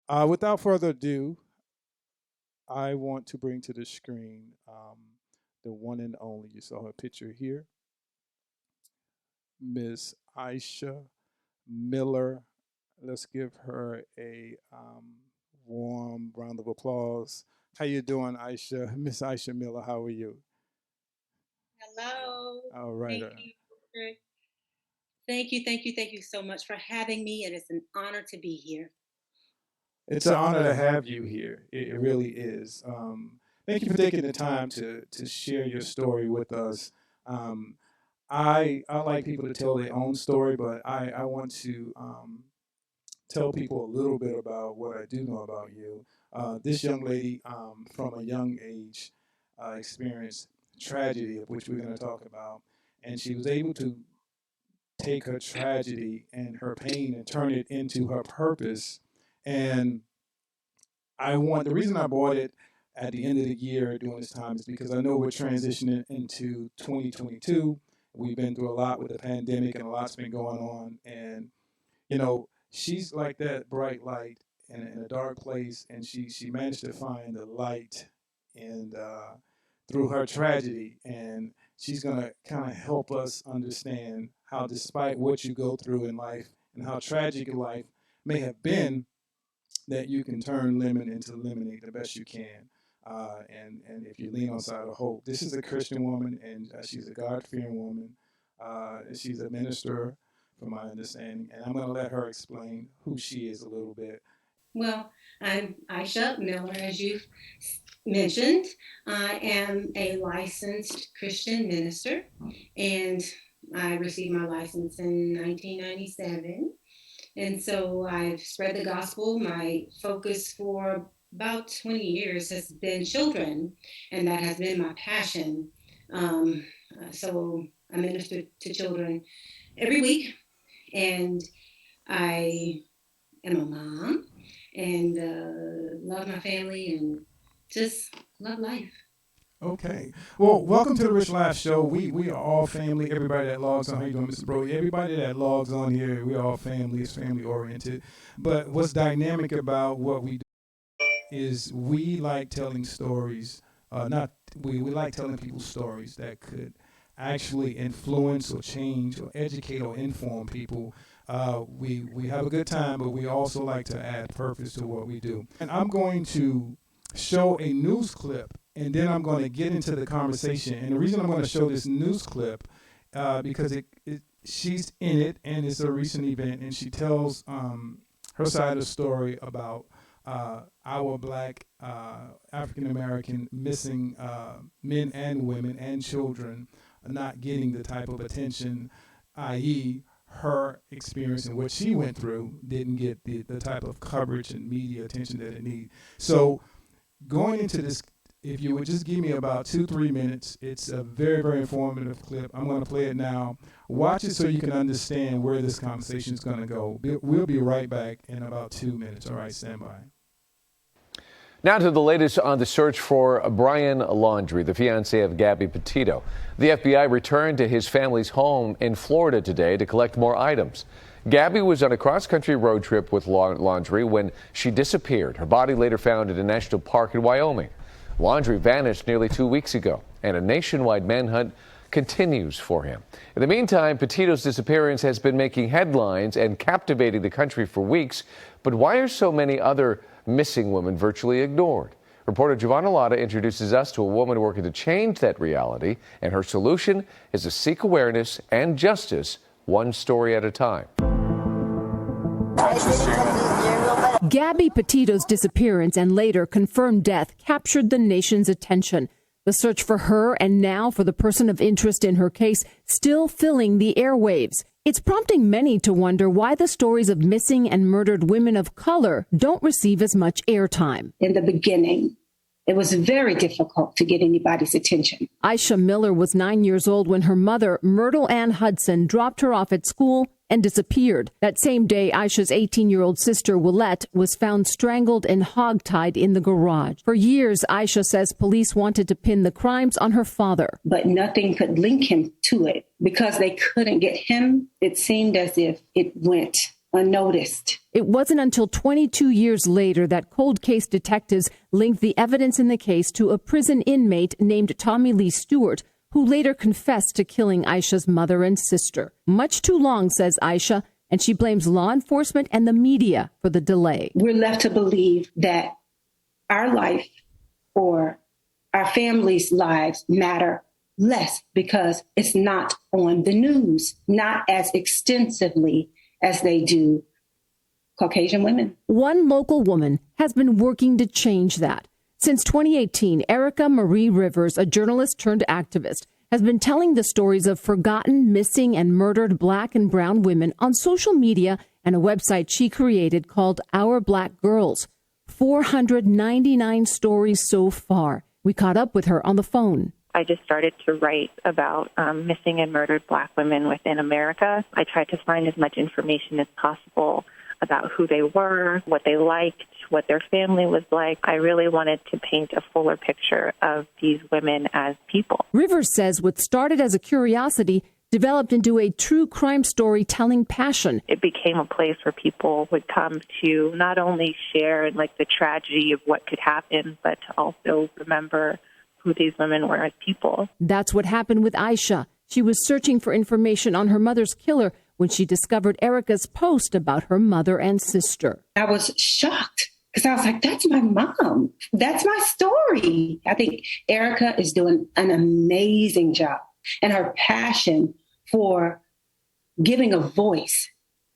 Without further ado, I want to bring to the screen the one and only, you saw her picture here, Miss Isha Miller. Let's give her a warm round of applause. How you doing, Isha? Miss Isha Miller, how are you? Hello. All right. Thank you. Richard. Thank you so much for having me. It is an honor to be here. It's an honor to have you here. It really is. Thank you for taking the time to share your story with us. Um, I like people to tell their own story, but I want to tell people a little bit about what I do know about you. This young lady, from a young age, experienced tragedy, of which we're going to talk about, and she was able to take her tragedy and her pain and turn it into her purpose. And the reason I bought it at the end of the year during this time is because I know we're transitioning into 2022. We've been through a lot with the pandemic and a lot's been going on. And, she's like that bright light in a dark place. And she managed to find the light and through her tragedy. And she's going to kind of help us understand how, despite what you go through in life and how tragic life may have been, that you can turn lemon into lemonade the best you can. And if you lean on side of hope, this is a Christian woman, and she's a God-fearing woman. She's a minister, from my understanding, and I'm going to let her explain who she is a little bit. Well, I'm Isha Miller, as you mentioned. I am a licensed Christian minister, and I received my license in 1997. And so I've spread the gospel. My focus for about 20 years has been children, and that has been my passion. So I minister to children every week, and I am a mom and love my family and just love life. Okay. Well, welcome to the Rich Life Show. We are all family. Everybody that logs on, how you doing, Mr. Brody? Everybody that logs on here, we are all family. It's family oriented. But what's dynamic about what we do is we like telling stories. Not we like telling people stories that could actually influence or change or educate or inform people. We have a good time, but we also like to add purpose to what we do. And I'm going to show a news clip, and then I'm going to get into the conversation. And the reason I'm going to show this news clip, because she's in it, and it's a recent event, and she tells her side of the story about our black African American missing men and women and children not getting the type of attention, i.e., her experience and what she went through didn't get the type of coverage and media attention that it needs. So, going into this, if you would just give me about 2-3 minutes, it's a very, very informative clip. I'm going to play it now. Watch it so you can understand where this conversation is going to go. We'll be right back in about 2 minutes. All right, stand by. Now to the latest on the search for Brian Laundrie, the fiancé of Gabby Petito. The FBI returned to his family's home in Florida today to collect more items. Gabby was on a cross-country road trip with Laundrie when she disappeared. Her body later found in a national park in Wyoming. Laundrie vanished nearly 2 weeks ago, and a nationwide manhunt continues for him. In the meantime, Petito's disappearance has been making headlines and captivating the country for weeks. But why are so many other missing women virtually ignored? Reporter Giovanna Lotta introduces us to a woman working to change that reality, and her solution is to seek awareness and justice one story at a time. Gabby Petito's disappearance and later confirmed death captured the nation's attention. The search for her and now for the person of interest in her case still filling the airwaves. It's prompting many to wonder why the stories of missing and murdered women of color don't receive as much airtime. In the beginning, it was very difficult to get anybody's attention. Isha Miller was 9 years old when her mother, Myrtle Hudson, dropped her off at school and disappeared. That same day, Isha's 18-year-old sister, Willette, was found strangled and hogtied in the garage. For years, Isha says police wanted to pin the crimes on her father. But nothing could link him to it. Because they couldn't get him, it seemed as if it went unnoticed. It wasn't until 22 years later that cold case detectives linked the evidence in the case to a prison inmate named Tommy Lee Stewart, who later confessed to killing Isha's mother and sister. Much too long, says Isha, and she blames law enforcement and the media for the delay. We're left to believe that our life or our families' lives matter less because it's not on the news, not as extensively as they do Caucasian women. One local woman has been working to change that. Since 2018, Erica Marie Rivers, a journalist turned activist, has been telling the stories of forgotten, missing, and murdered Black and brown women on social media and a website she created called Our Black Girls. 499 stories so far. We caught up with her on the phone. I just started to write about missing and murdered Black women within America. I tried to find as much information as possible about who they were, what they liked, what their family was like. I really wanted to paint a fuller picture of these women as people. Rivers says what started as a curiosity developed into a true crime storytelling passion. It became a place where people would come to not only share like the tragedy of what could happen, but to also remember who these women were as people. That's what happened with Isha. She was searching for information on her mother's killer when she discovered Erica's post about her mother and sister. I was shocked because I was like, that's my mom. That's my story. I think Erica is doing an amazing job, and her passion for giving a voice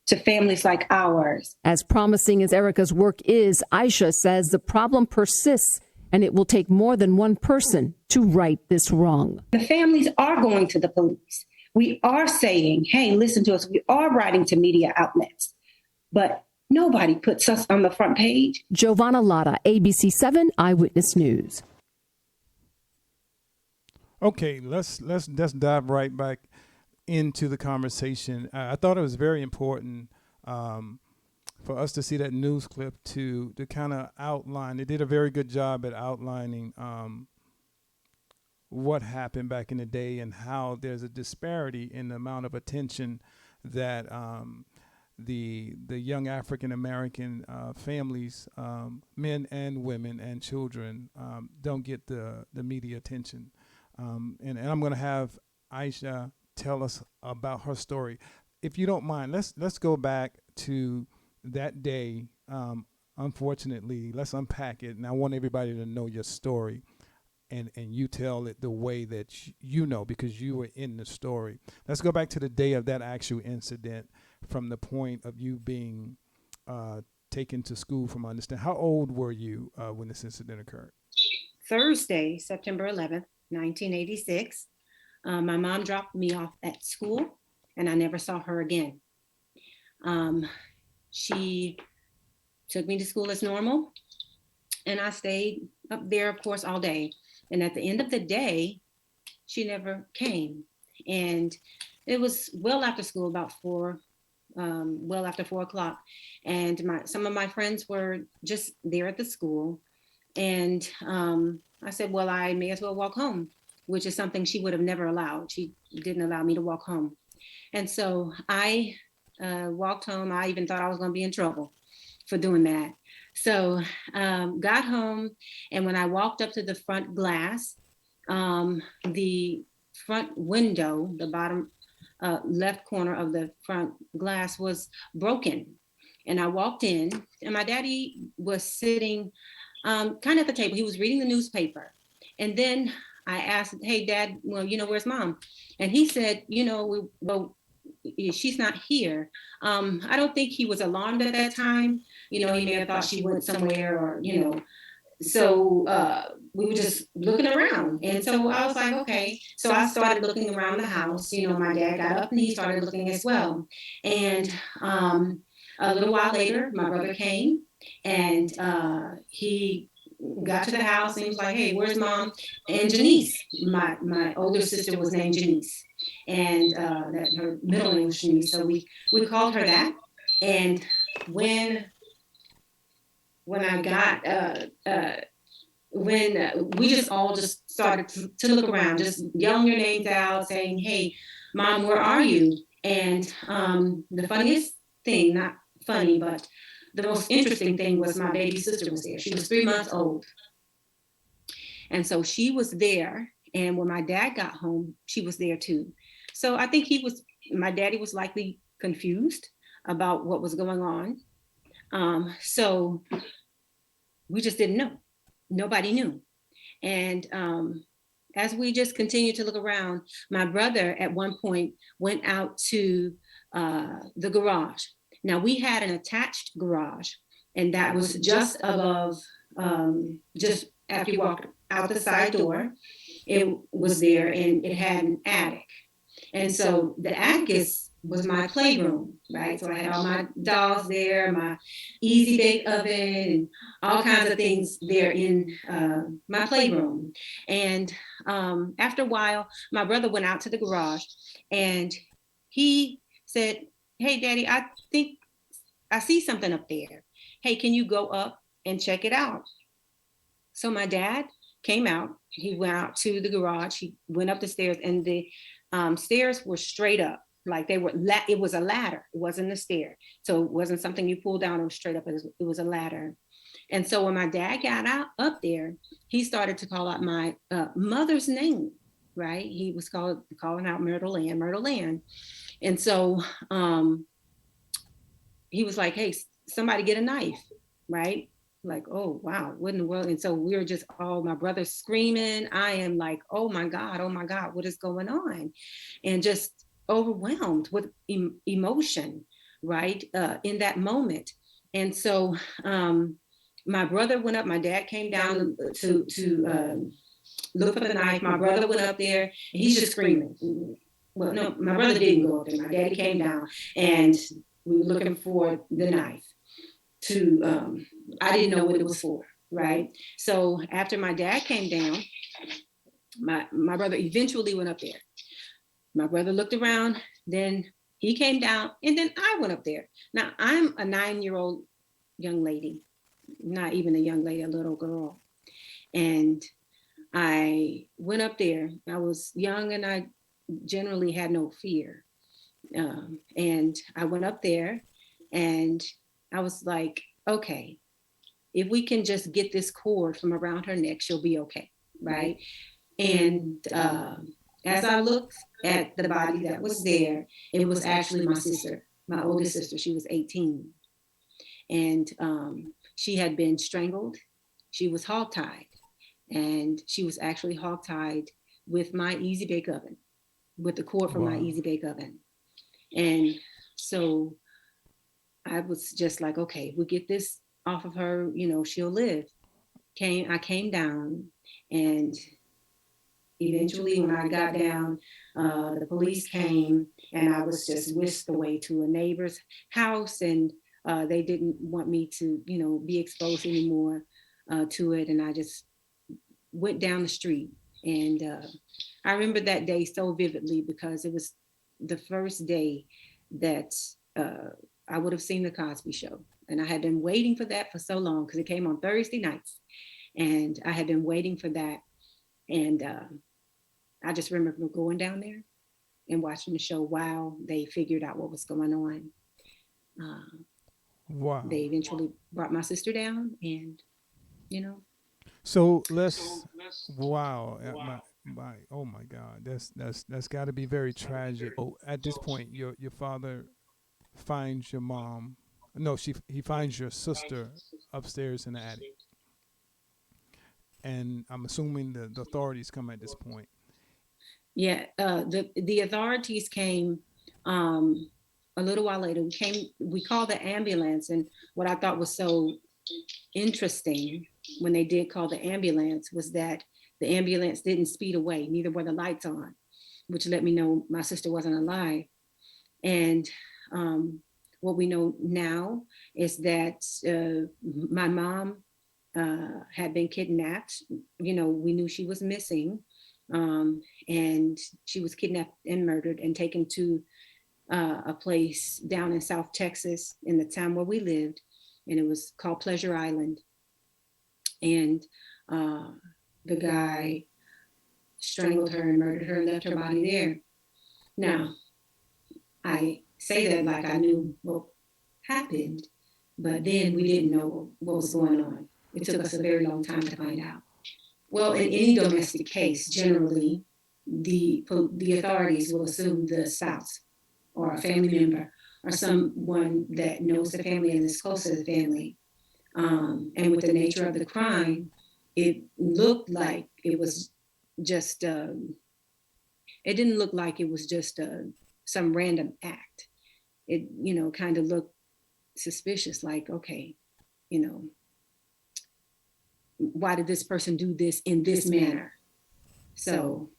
to families like ours. As promising as Erica's work is, Isha says the problem persists and it will take more than one person to right this wrong. The families are going to the police. We are saying, hey, listen to us. We are writing to media outlets, but nobody puts us on the front page. Giovanna Lotta, ABC 7 Eyewitness News. Okay, let's dive right back into the conversation. I thought it was very important for us to see that news clip to kind of outline. They did a very good job at outlining what happened back in the day and how there's a disparity in the amount of attention that the young African American families, men and women and children, don't get the media attention. And I'm going to have Isha tell us about her story. If you don't mind, let's go back to that day. Unfortunately, let's unpack it, and I want everybody to know your story, and you tell it the way that you know, because you were in the story. Let's go back to the day of that actual incident, from the point of you being taken to school. From my understanding, how old were you when this incident occurred? Thursday, September 11th, 1986. My mom dropped me off at school, and I never saw her again. She took me to school as normal, and I stayed up there, of course, all day. And at the end of the day, she never came. And it was well after school, about well after 4 o'clock. And some of my friends were just there at the school. And I said, well, I may as well walk home, which is something she would have never allowed. She didn't allow me to walk home. And so I walked home. I even thought I was going to be in trouble for doing that. So got home, and when I walked up to the front glass, the front window, the bottom left corner of the front glass was broken. And I walked in, and my daddy was sitting kind of at the table. He was reading the newspaper. And then I asked, hey, Dad, well, where's Mom? And he said, well, she's not here. I don't think he was alarmed at that time. He may have thought she went somewhere, or, so we were just looking around. And so I was like, okay. So I started looking around the house. My dad got up and he started looking as well. And a little while later, my brother came, and he got to the house, and he was like, hey, where's Mom? And Janice, my older sister, was named Janice. And that her middle name was Janice. So we called her that. And when I got, when we just all just started to look around, just yelling your names out, saying, hey, Mom, where are you? And the funniest thing, not funny, but the most interesting thing was my baby sister was there. She was 3 months old. And so she was there. And when my dad got home, she was there too. So I think my daddy was likely confused about what was going on. So we just didn't know. Nobody knew. And as we just continued to look around, my brother at one point went out to the garage. Now we had an attached garage, and that was just above, just after you walked out the side door, it was there, and it had an attic. And so the attic was my playroom, right? So I had all my dolls there, my easy bake oven, and all kinds of things there in my playroom. And after a while, my brother went out to the garage, and he said, "Hey, Daddy, I think I see something up there. Hey, can you go up and check it out?" So my dad came out. He went out to the garage. He went up the stairs, and the stairs were straight up. Like they were, it was a ladder. It wasn't a stair. So it wasn't something you pull down or straight up. It was a ladder. And so when my dad got up there, he started to call out my mother's name, right? He was calling out Myrtle Ann, Myrtle Ann. And so he was like, "Hey, somebody get a knife," right? Like, oh, wow, what in the world? And so we were just all, my brother's screaming. I am like, oh my God, what is going on? And just overwhelmed with emotion, right? In that moment. And so my brother went up, my dad came down to look for the knife. My brother went up there, and he's just screaming. Well, no, my brother didn't go up there. My daddy came down, and we were looking for the knife. I didn't know what it was for, right? So after my dad came down, my brother eventually went up there. My brother looked around, then he came down, and then I went up there. Now I'm a 9-year-old young lady, not even a young lady, a little girl. And I went up there. I was young, and I generally had no fear. And I went up there, and I was like, okay, if we can just get this cord from around her neck, she'll be okay, right? And as I looked at the body that was there, it was actually my sister, my oldest sister. She was 18. And she had been strangled. She was hogtied. And she was actually hogtied with my Easy Bake Oven, with the cord from my Easy Bake Oven. And so I was just like, okay, we'll get this off of her, she'll live. I came down, and eventually when I got down, the police came, and I was just whisked away to a neighbor's house, and they didn't want me to, be exposed anymore to it. And I just went down the street. And I remember that day so vividly, because it was the first day that I would have seen the Cosby Show. And I had been waiting for that for so long, because it came on Thursday nights. And I had been waiting for that. And I just remember going down there and watching the show while they figured out what was going on. Wow. They eventually brought my sister down, and, So wow. Oh my God. That's got to be very tragic. Oh, at this point, your father finds your mom. No, he finds your sister upstairs in the attic. And I'm assuming the authorities come at this point. Yeah, the authorities came a little while later. We called the ambulance, and what I thought was so interesting when they did call the ambulance was that the ambulance didn't speed away, neither were the lights on, which let me know my sister wasn't alive. And what we know now is that my mom had been kidnapped. We knew she was missing, and she was kidnapped and murdered and taken to a place down in South Texas in the town where we lived, and it was called Pleasure Island. And the guy strangled her and murdered her and left her body there. Now, I say that like I knew what happened, but then we didn't know what was going on. It took us a very long time to find out. Well, in any domestic case, generally, the authorities will assume the spouse or a family member or someone that knows the family and is close to the family. And with the nature of the crime, it looked like it was just, it didn't look like it was just some random act. It, kind of looked suspicious, like, okay, you know, why did this person do this in this manner? So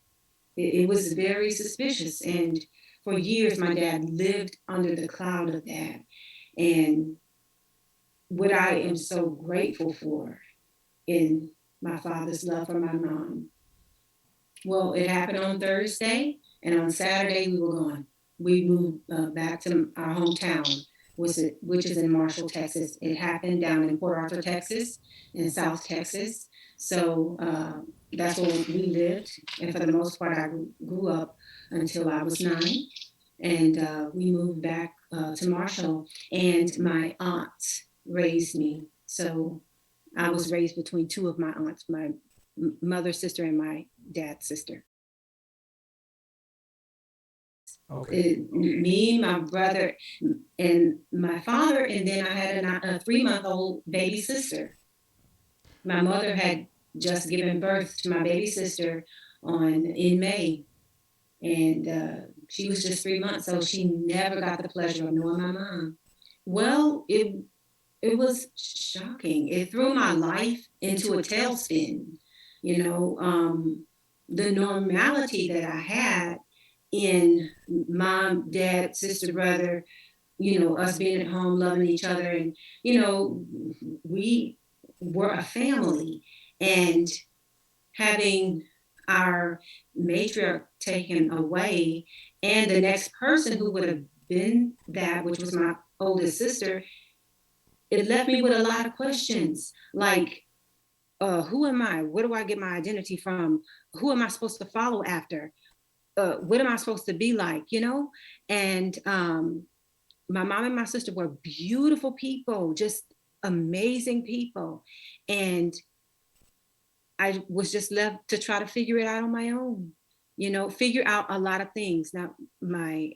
it was very suspicious. And for years, my dad lived under the cloud of that. And what I am so grateful for in my father's love for my mom. Well, it happened on Thursday, and on Saturday we were gone. We moved back to our hometown, which is in Marshall, Texas. It happened down in Port Arthur, Texas, in South Texas. So that's where we lived, and for the most part, I grew up until I was 9, and we moved back to Marshall, and my aunts raised me. So I was raised between two of my aunts, my mother's sister and my dad's sister. Okay. Me, my brother, and my father, and then I had a 3-month-old baby sister. My mother had just given birth to my baby sister in May, and she was just 3 months, so she never got the pleasure of knowing my mom. Well, it was shocking. It threw my life into a tailspin. The normality that I had in mom, dad, sister, brother, us being at home, loving each other. And, we were a family, and having our matriarch taken away and the next person who would have been that, which was my oldest sister, it left me with a lot of questions like, who am I? Where do I get my identity from? Who am I supposed to follow after? What am I supposed to be like, And my mom and my sister were beautiful people, just amazing people. And I was just left to try to figure it out on my own, figure out a lot of things. Now, my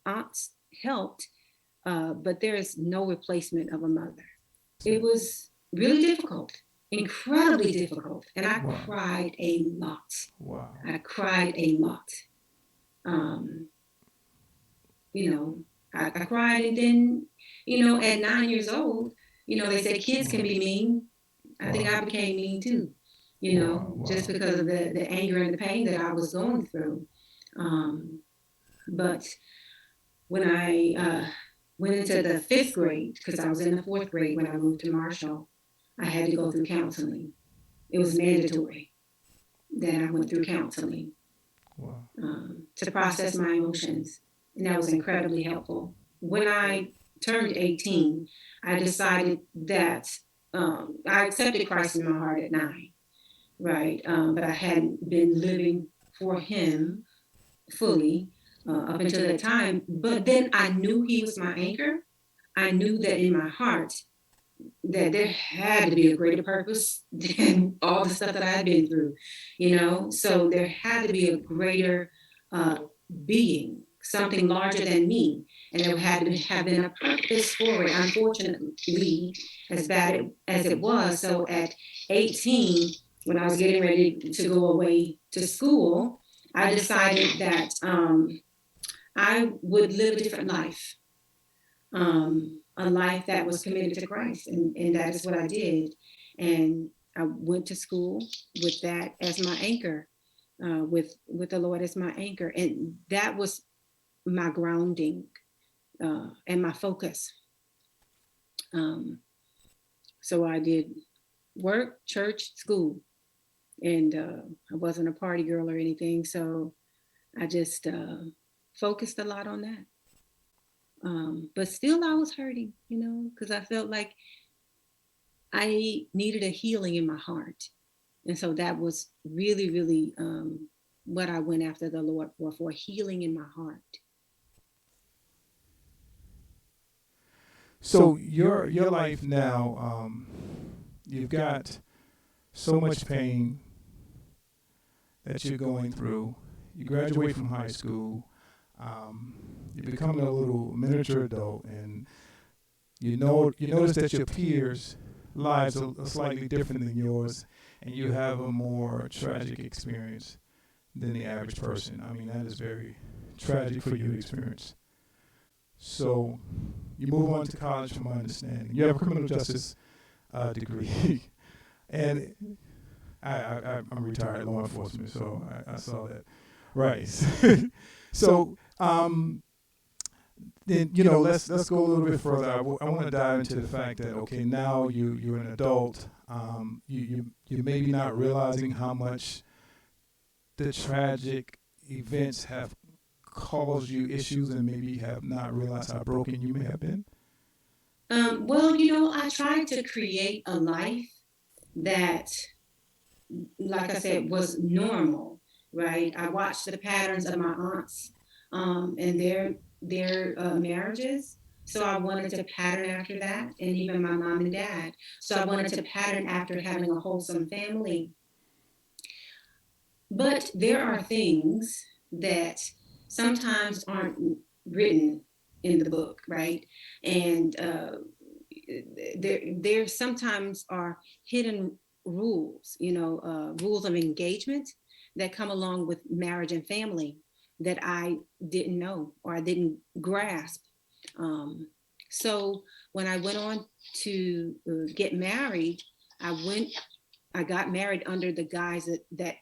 aunts helped, but there is no replacement of a mother. It was really difficult, incredibly difficult. And I cried a lot. Wow. I cried a lot. I cried, and then, at 9 years old, they said kids can be mean. I think I became mean too, just because of the anger and the pain that I was going through. But when I went into the 5th grade, because I was in the 4th grade when I moved to Marshall, I had to go through counseling. It was mandatory that I went through counseling to process my emotions. And that was incredibly helpful. When I turned 18, I decided that I accepted Christ in my heart at 9, right? But I hadn't been living for him fully up until that time. But then I knew he was my anchor. I knew that in my heart that there had to be a greater purpose than all the stuff that I had been through, So there had to be a greater being, something larger than me, and there had to have been a purpose for it. Unfortunately, as bad as it was, so at 18, when I was getting ready to go away to school, I decided that I would live a different life. A life that was committed to Christ. And that is what I did. And I went to school with that as my anchor, with the Lord as my anchor. And that was my grounding and my focus. So I did work, church, school. And I wasn't a party girl or anything. So I just focused a lot on that. But still I was hurting, because I felt like I needed a healing in my heart. And so that was really, really what I went after the Lord for healing in my heart. So your life now, you've got so much pain that you're going through. You graduate from high school. You're becoming a little miniature adult, and you notice that your peers' lives are slightly different than yours, and you have a more tragic experience than the average person. I mean, that is very tragic for your experience. So you move on to college, from my understanding. You have a criminal justice degree, and I'm retired law enforcement, so I saw that. Right. So then let's go a little bit further. I want to dive into the fact that okay, now you're an adult. You maybe not realizing how much the tragic events have caused you issues, and maybe have not realized how broken you may have been. Well, I tried to create a life that, like I said, was normal, right? I watched the patterns of my aunts and their marriages. So I wanted to pattern after that, and even my mom and dad. So I wanted to pattern after having a wholesome family. But there are things that sometimes aren't written in the book, right? And there sometimes are hidden rules, rules of engagement that come along with marriage and family that I didn't know or I didn't grasp. Um, so when I went on to get married, I got married under the guise that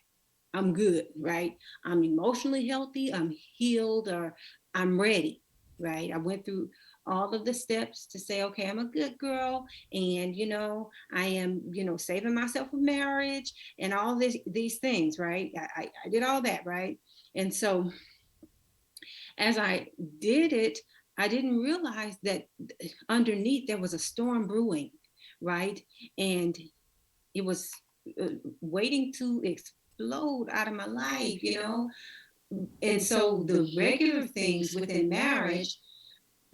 I'm good, right? I'm emotionally healthy, I'm healed, or I'm ready, right? I went through all of the steps to say, okay, I'm a good girl, and I am, saving myself for marriage and all these things, right? I did all that, right? And so as I did it, I didn't realize that underneath there was a storm brewing, right? And it was waiting to explode out of my life. And so the regular things within marriage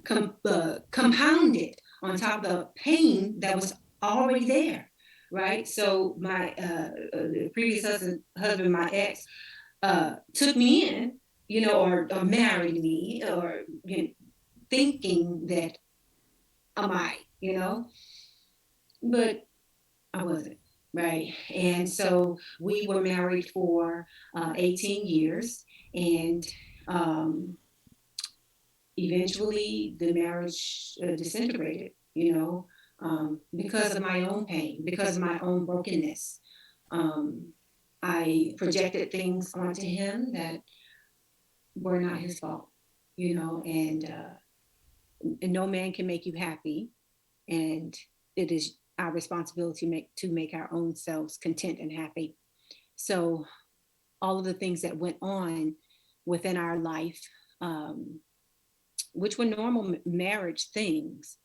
compounded on top of the pain that was already there, right? So my previous husband, my ex, took me in, or married me, or thinking that I'm but I wasn't. Right. And so we were married for 18 years. And um, eventually the marriage disintegrated, because of my own pain, because of my own brokenness. Um, I projected things onto him that were not his fault, and no man can make you happy. And it is our responsibility to make our own selves content and happy. So all of the things that went on within our life, um, which were normal marriage things,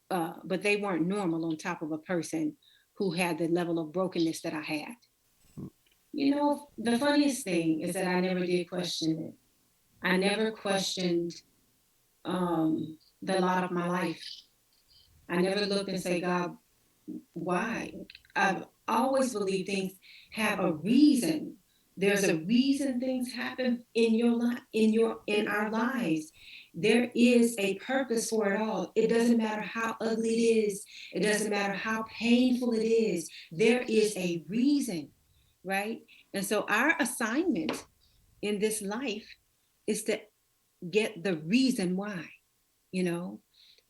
but they weren't normal on top of a person who had the level of brokenness that I had. The funniest thing is that I never did question it. I never questioned the lot of my life. I never looked and say, God, why? I've always believed things have a reason. There's a reason things happen in your life, in our lives. There is a purpose for it all. It doesn't matter how ugly it is. It doesn't matter how painful it is. There is a reason, right? And so our assignment in this life is to get the reason why, you know,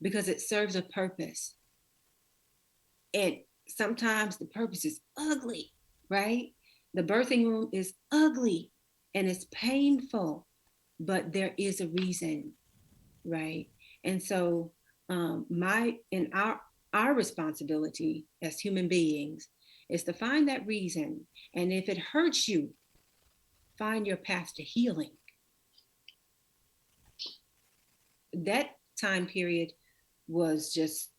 because it serves a purpose. And sometimes the purpose is ugly, right? The birthing room is ugly and it's painful, but there is a reason, right? And so our responsibility as human beings is to find that reason. And if it hurts you, find your path to healing. That time period was just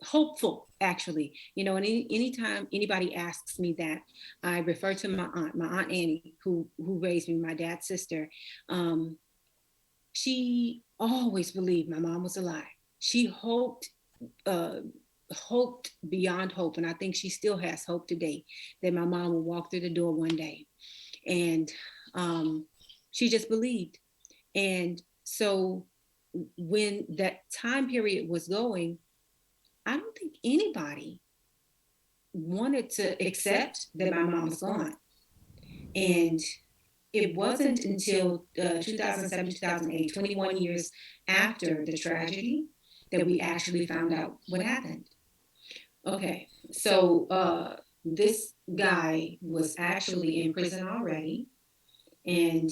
hopeful, actually. And anytime anybody asks me that, I refer to my aunt Annie, who raised me, my dad's sister. She always believed my mom was alive. She hoped uh, hoped beyond hope, and I think she still has hope today that my mom will walk through the door one day, and she just believed. And so when that time period was going, I don't think anybody wanted to accept that my mom was gone. And it wasn't until 2007, 2008, 21 years after the tragedy, that we actually found out what happened. Okay, so this guy was actually in prison already, and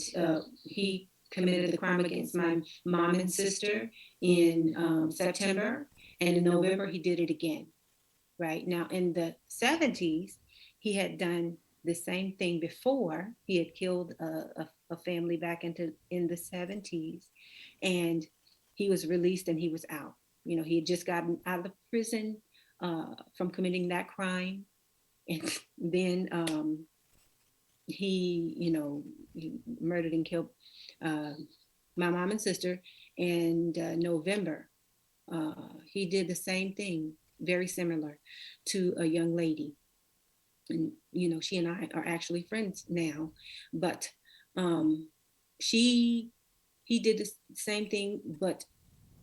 he committed the crime against my mom and sister in September, and in November he did it again. Right now, in the 70s, he had done the same thing before. He had killed a family back in the 70s, and he was released and he was out. You know, he had just gotten out of prison from committing that crime, and then he murdered and killed uh, my mom and sister. And November, he did the same thing, very similar, to a young lady. And she and I are actually friends now, but um, she he did the same thing, but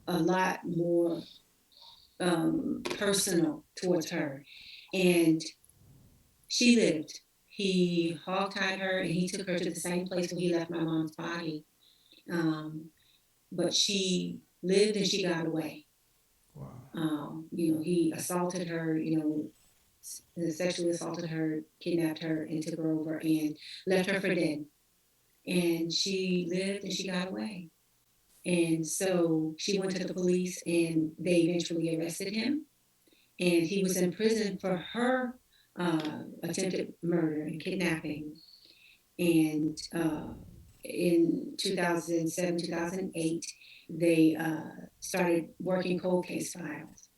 a lot more personal towards her, and she lived. He hogtied her and he took her to the same place where he left my mom's body. Um, but she lived and she got away. Wow. He assaulted her, sexually assaulted her, kidnapped her, and took her over and left her for dead. And she lived and she got away. And so she went to the police and they eventually arrested him. And he was in prison for her attempted murder and kidnapping. And in 2007, 2008, they started working cold case files.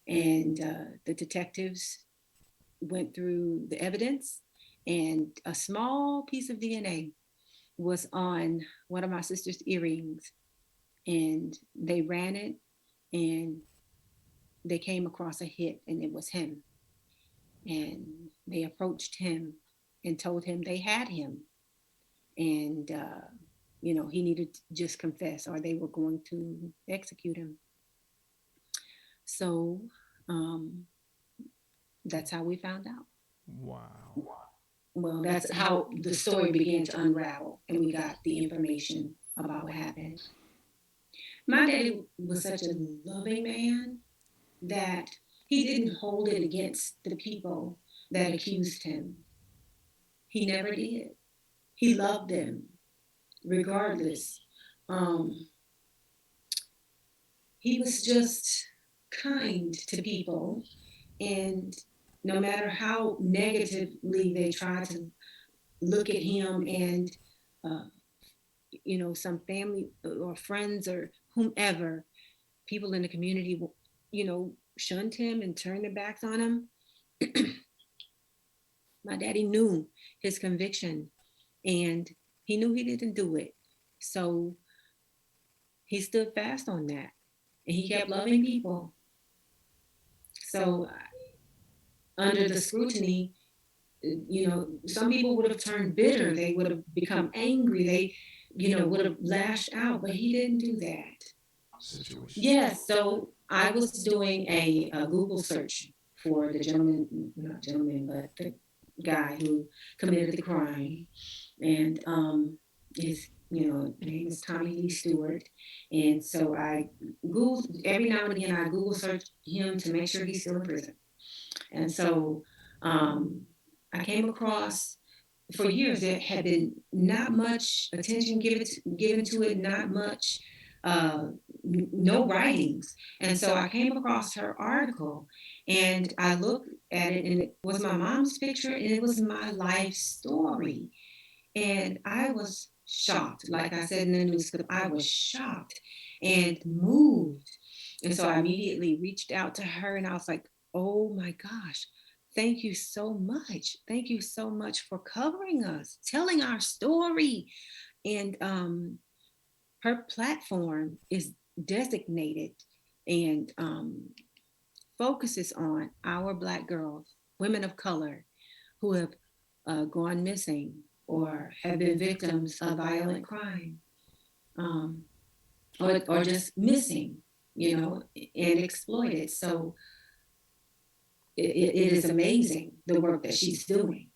And the detectives went through the evidence, and a small piece of DNA was on one of my sister's earrings. And they ran it, and they came across a hit, and it was him. And they approached him and told him they had him. And, he needed to just confess or they were going to execute him. So that's how we found out. Wow. Well, that's how the story began to unravel, and we got the information about what happened. My daddy was such a loving man that he didn't hold it against the people that accused him. He never did. He loved them regardless. Um, he was just kind to people, and no matter how negatively they tried to look at him, and uh, some family or friends or whomever, people in the community, shunned him and turned their backs on him. My daddy knew his conviction, and he knew he didn't do it. So he stood fast on that, and he kept loving people. So under the scrutiny, some people would have turned bitter. They would have become angry. They, would have lashed out, but he didn't do that. Situation. Yes. So I was doing a Google search for the gentleman, not gentleman, but the guy who committed the crime. And his, name is Tommy Lee Stewart. And so I Googled, every now and again, I Google search him to make sure he's still in prison. And so I came across, for years, there had been not much attention given to it, not much, no writings. And so I came across her article, and I looked at it, and it was my mom's picture, and it was my life story. And I was shocked. Like I said in the news clip, I was shocked and moved. And so I immediately reached out to her, and I was like, oh my gosh, thank you so much. Thank you so much for covering us, telling our story. And her platform is designated, and focuses on our Black girls, women of color who have gone missing or have been victims of violent crime, um, or just missing, and exploited. So it is amazing the work that she's doing.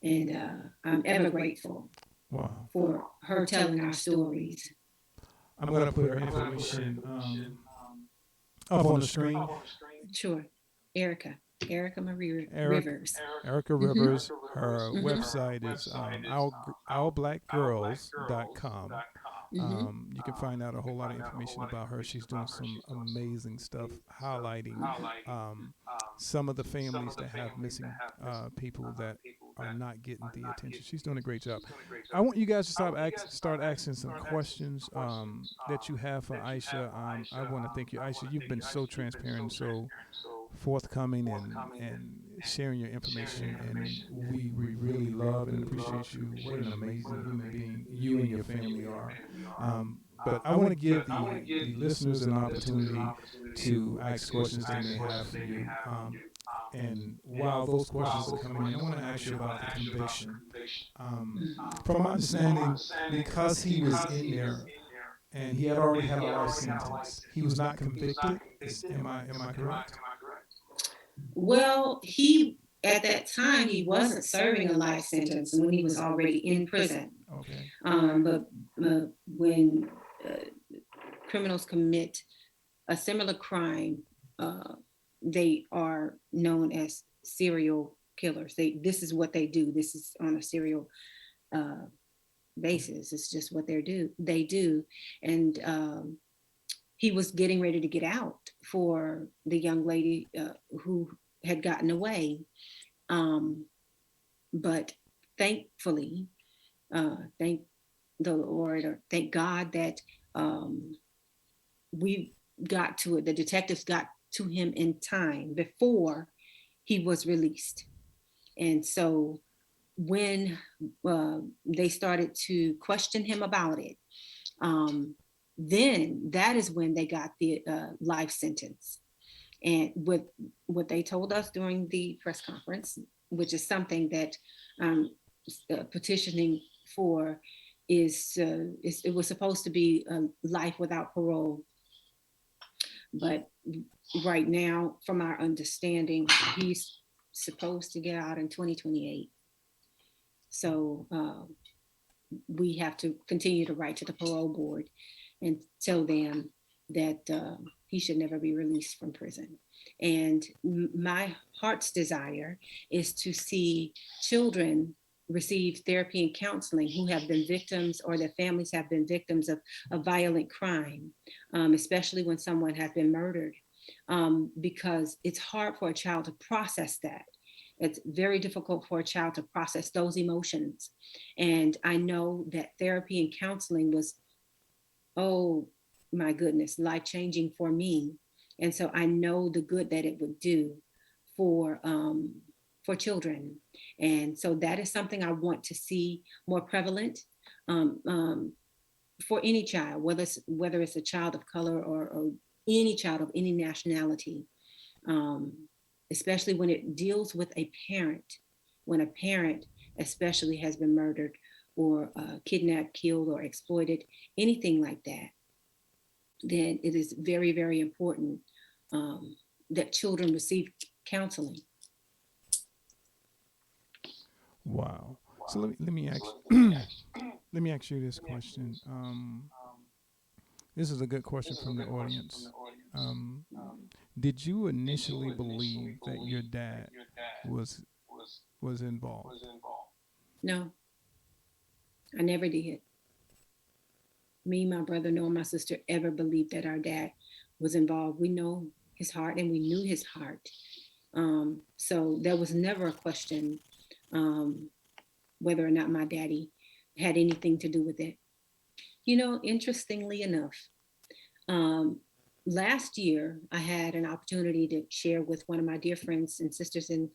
And I'm ever grateful Wow. for her telling our stories. I'm going to put her information up on the screen. Sure. Erica. Erica Marie Eric, Rivers. Erica Mm-hmm. Rivers. Her Mm-hmm. website is ourBlackGirls.com. Mm-hmm. You can find out a whole lot of information about her. She's doing some amazing stuff, highlighting some of the families that have missing people that are not getting the attention. She's doing a great job. I want you guys to start asking some questions that you have for Isha. I want to thank you, Isha. You've been so transparent, so forthcoming, and sharing your information, and we really love and appreciate you. What an amazing human being you and your family are. But I want to give the listeners an opportunity to ask questions they may have for you. And while those questions are coming in, I want to ask you about the conviction. From my understanding, because he was in there and he had already had a life sentence, he was not convicted. Am I correct? Well, he at that time he wasn't serving a life sentence when he was already in prison. Okay. But when criminals commit a similar crime, they are known as serial killers. This is what they do. This is on a serial basis. It's just what they do. And he was getting ready to get out for the young lady who had gotten away. But thankfully, thank the Lord, or thank God that we got to it. The detectives got to him in time before he was released. And so when they started to question him about it, then that is when they got the life sentence. And with what they told us during the press conference, which is something that petitioning for, it was supposed to be life without parole. But right now, from our understanding, he's supposed to get out in 2028. So we have to continue to write to the parole board and tell them that he should never be released from prison. And my heart's desire is to see children receive therapy and counseling who have been victims, or their families have been victims of violent crime, especially when someone has been murdered, because it's hard for a child to process that. It's very difficult for a child to process those emotions. And I know that therapy and counseling was, oh my goodness, life-changing for me. And so I know the good that it would do for children. And so that is something I want to see more prevalent for any child, whether it's a child of color or any child of any nationality, especially when it deals with a parent, when a parent especially has been murdered or kidnapped, killed, or exploited, anything like that, then it is very, very important that children receive counseling. Wow. So let me ask let me ask you this question. This is a good question from the audience. Did you initially believe that your dad was involved? No, I never did. Me, my brother, nor my sister ever believed that our dad was involved. We know his heart and we knew his heart. So there was never a question whether or not my daddy had anything to do with it. Interestingly enough, last year I had an opportunity to share with one of my dear friends and sisters in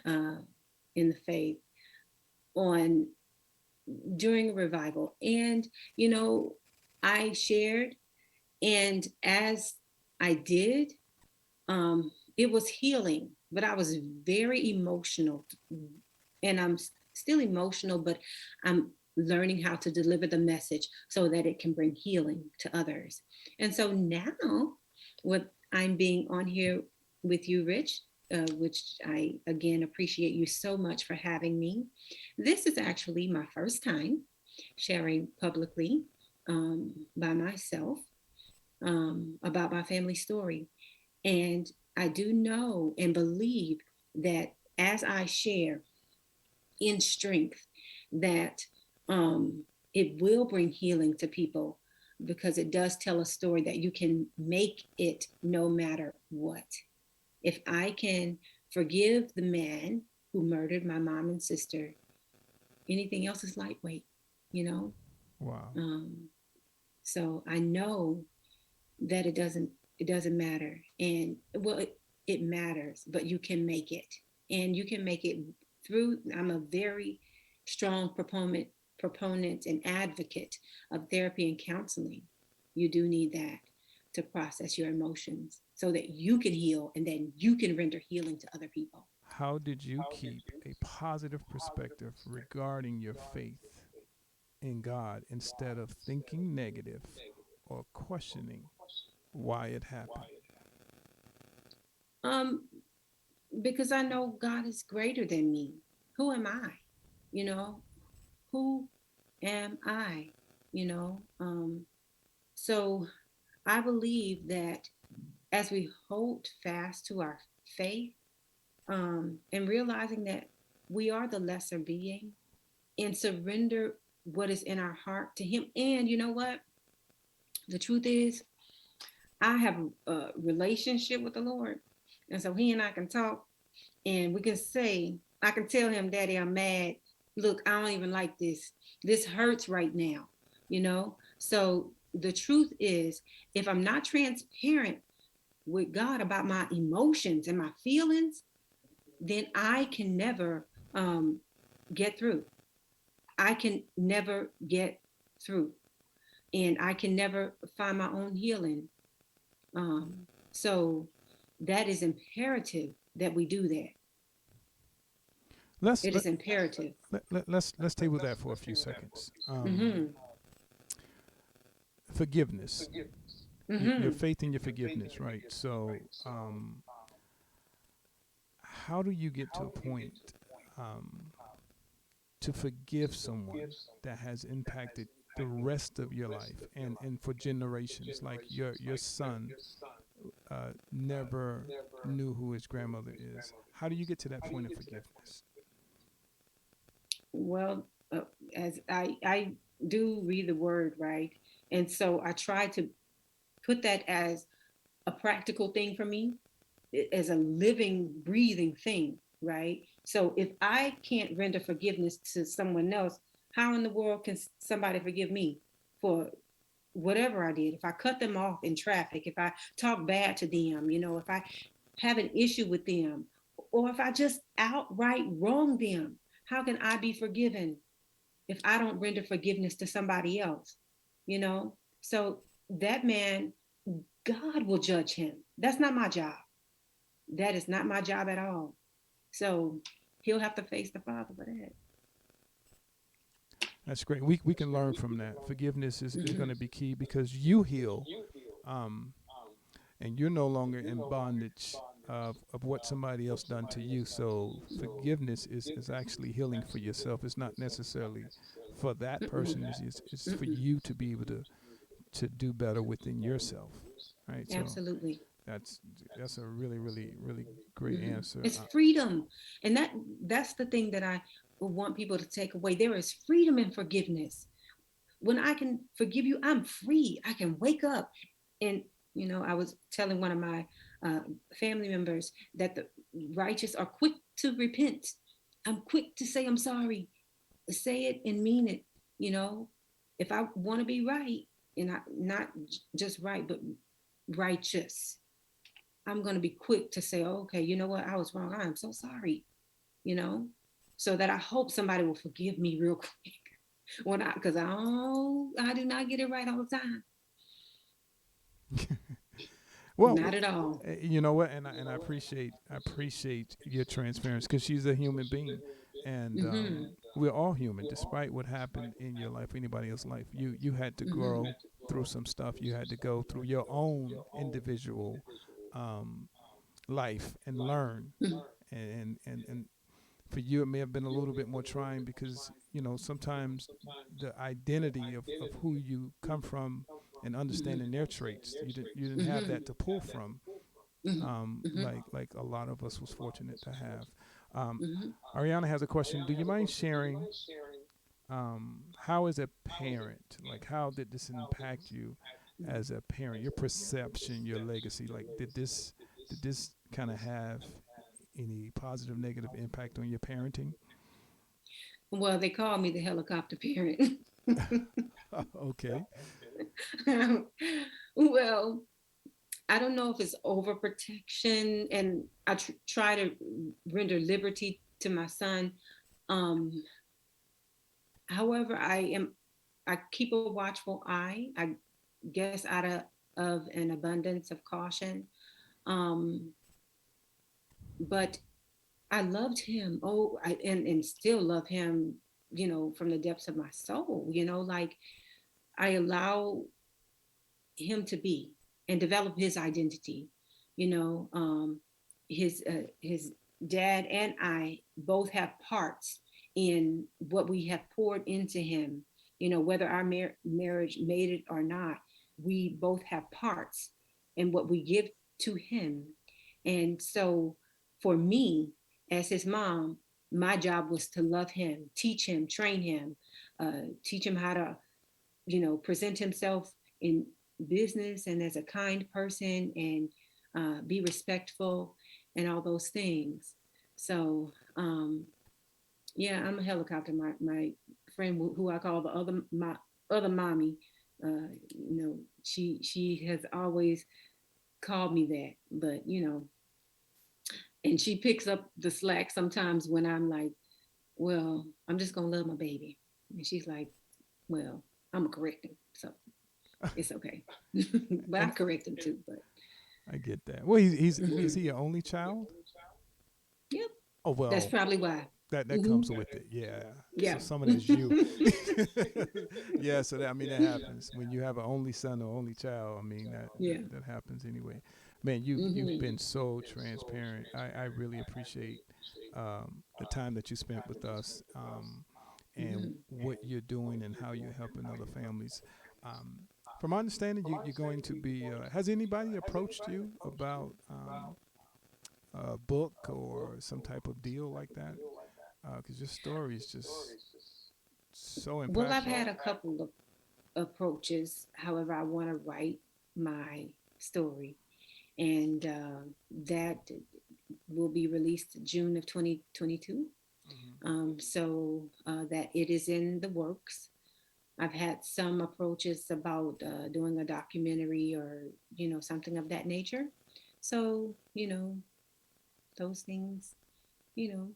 the faith during a revival, and I shared, and as I did, it was healing, but I was very emotional, and I'm still emotional, but I'm learning how to deliver the message so that it can bring healing to others. And so now, what I'm being on here with you, Rich, which I again appreciate you so much for having me. This is actually my first time sharing publicly by myself about my family story. And I do know and believe that as I share in strength, that it will bring healing to people, because it does tell a story that you can make it no matter what. If I can forgive the man who murdered my mom and sister, anything else is lightweight, you know? Wow. Um, so I know that it doesn't matter. And well, it matters, but you can make it. And you can make it through. I'm a very strong proponent and advocate of therapy and counseling. You do need that to process your emotions so that you can heal, and then you can render healing to other people. How did you keep a positive perspective regarding your faith in God instead of thinking negative or questioning why it happened? Um, because I know God is greater than me. Who am I? You know, who am I? You know, so I believe that as we hold fast to our faith, and realizing that we are the lesser being, and surrender what is in our heart to Him. And you know what? The truth is, I have a relationship with the Lord. And so He and I can talk, and we can say, I can tell Him, Daddy, I'm mad. Look, I don't even like this. This hurts right now, you know? So the truth is, if I'm not transparent with God about my emotions and my feelings, then I can never get through. I can never get through, and I can never find my own healing. So that is imperative that we do that. Let's It is imperative. let's table that for a few seconds. Mm-hmm. Forgiveness, your Mm-hmm. faith in your forgiveness, right? So, how do you get to a point um, to forgive someone that has impacted the rest of your life and for generations? Like your son never knew who his grandmother is. How do you get to that point of forgiveness? Well, as I do read the word, right, and so I try to put that as a practical thing for me, as a living, breathing thing, right? So if I can't render forgiveness to someone else, how in the world can somebody forgive me for whatever I did? If I cut them off in traffic, if I talk bad to them, if I have an issue with them, or if I just outright wrong them, how can I be forgiven if I don't render forgiveness to somebody else? So that man, God will judge him. That's not my job. That is not my job at all. So he'll have to face the Father for that. That's great. We can learn from that. Forgiveness is going Mm-hmm. to be key because you heal, um, and you're no longer in bondage of what somebody else done to you. So forgiveness is actually healing for yourself. It's not necessarily for that person. Mm-mm. It's for Mm-mm. you to be able to do better within yourself, right? So Absolutely. that's that's a really great Mm-hmm. answer. It's freedom, and that's the thing that I want people to take away. There is freedom in forgiveness. When I can forgive you, I'm free. I can wake up, and I was telling one of my uh, family members that the righteous are quick to repent. I'm quick to say I'm sorry, say it and mean it. You know, if I want to be right, and not just right, but righteous, I'm going to be quick to say, oh, okay, you know what? I was wrong. I'm so sorry, you know, so that I hope somebody will forgive me real quick when because I do not get it right all the time. Well, Not at all. you know what, and I appreciate your transparency because she's a human being, and Mhm. we're all human, despite what happened in your life, anybody else's life. You had to Mhm. grow through some stuff. You had to go through your own individual um, life and learn, Mhm. and for you it may have been a little bit more trying because sometimes the identity of who you come from and understanding their traits you didn't have Mhm. that to pull from, Mhm. Mhm. like a lot of us was fortunate to have. um, Mhm. Ariana has a question. Do you mind sharing how as a parent, like how did this impact you as a parent, your perception, your legacy, like did this kind of have any positive negative impact on your parenting? Well, they call me the helicopter parent. Okay. Well, I don't know if it's overprotection, and I try to render liberty to my son. Um, However, I keep a watchful eye. I guess out of an abundance of caution. Um, but I loved him. And still love him. From the depths of my soul. Like I allow him to be and develop his identity. You know, his dad and I both have parts in what we have poured into him. Whether our marriage made it or not, we both have parts in what we give to him. And so, for me, as his mom, my job was to love him, teach him, train him, teach him how to present himself in business and as a kind person, and be respectful and all those things. So, yeah, I'm a helicopter. My friend who I call my other mommy, she has always called me that, but and she picks up the slack sometimes when I'm like, well, I'm just gonna love my baby, and she's like, well, I'm gonna correct him, so it's okay. But I And correct him too. But I get that. Well, he's is mhm. he your only child? Yep, Oh that's well, probably why. that Hmm. comes with it. Yeah. So Yeah. some of that's you. Yeah. So that, I mean, that happens when you have an only son or only child. I mean Yeah. that happens anyway. Man, you've Hmm. been so transparent. I really appreciate the time that you spent with us, and Hmm. what you're doing and how you're helping other families. Um, from my understanding, you're going to be. Has anybody approached you about a book or some type of deal like that? Because your story is just so Well, I've impactful. had a couple of approaches. However, I want to write my story, and that will be released June of 2022. Hmm. So that it is in the works. I've had some approaches about doing a documentary or something of that nature. So those things, you know,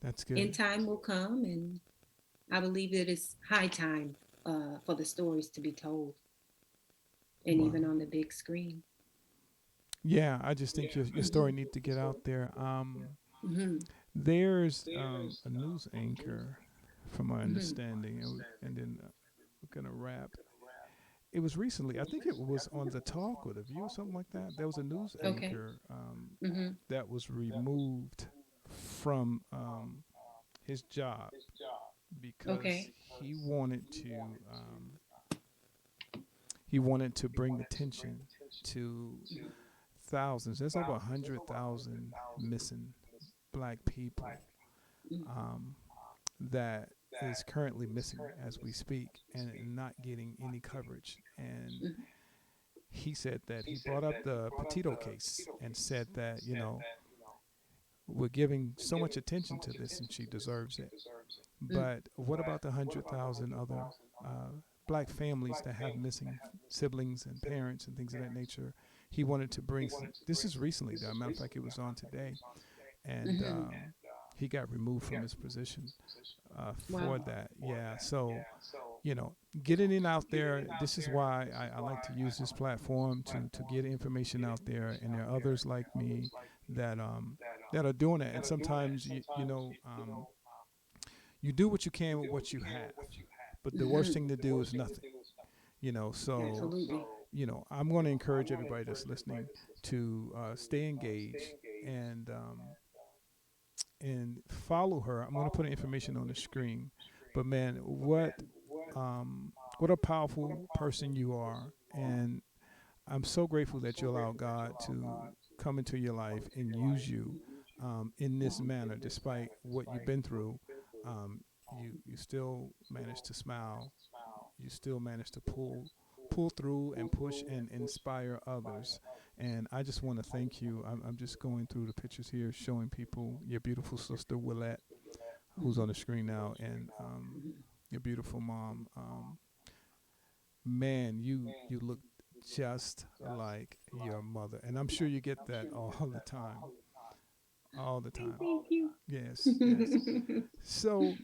That's in good. time will come, and I believe that it's high time for the stories to be told, and Wow. even on the big screen. Yeah, I just think your story needs to get out there. Hmm. There's a news anchor, from my Hmm. understanding, and then we're gonna wrap. It was recently. I think it was on the Talk or the View or something like that. There was a news Okay. anchor Hmm. that was removed from his job because Okay. he wanted to bring attention to thousands. There's over 100,000 missing black people um, that is currently missing as we speak and not getting any coverage. And Hmm. he said that he brought up the Petito case and said that, we're giving so much attention to this and she deserves it. But what about the 100,000 other black families that have missing siblings and parents and things of that nature? He wanted to bring, this is recently, though. Matter of fact, it was on today. And Hmm. he got removed from his position Wow. for that. Yeah. So you know, getting it out there. This is why I like to use this platform to get information out there. And there are others like me that are doing it. And sometimes you do what you can with what you have, but the worst Mhm. thing to do is nothing. So Absolutely. I'm going to encourage everybody that's listening to stay engaged and follow her. I'm going to put information on the screen. But man, what a powerful person you are, and I'm so grateful that you allow God to come into your life and use you in this manner, despite what you've been through. You still manage to smile. You still manage to pull through and push and inspire others. And I just want to thank you. I'm just going through the pictures here, showing people your beautiful sister Willette, who's on the screen now, and your beautiful mom. Man, you look just like your mother, and I'm sure you get that all the time, all the time. Thank you. Yes, yes. So,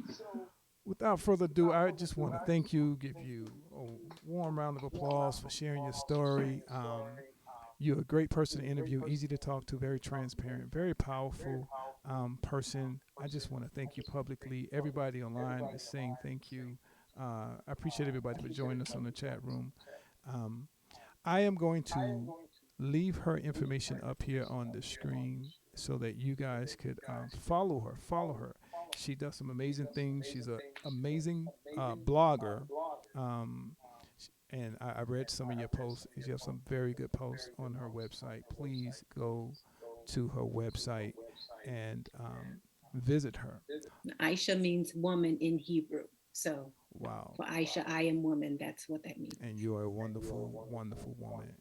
without further ado, I just want to thank you, give you a warm round of applause for sharing your story. You're a great person to interview, easy to talk to, very transparent, very powerful person. I just want to thank you publicly. Everybody online is saying thank you. I appreciate everybody for joining us on the chat room. Um, I am going to leave her information up here on the screen so that you guys could follow her. Follow her. She does some amazing things. She's an amazing blogger. Um, and I read some of your posts. You have some very good posts on her website. Please go to her website and visit her. Aisha means woman in Hebrew. So Wow. for Aisha, I am woman. That's what that means. And you are a wonderful, wonderful woman.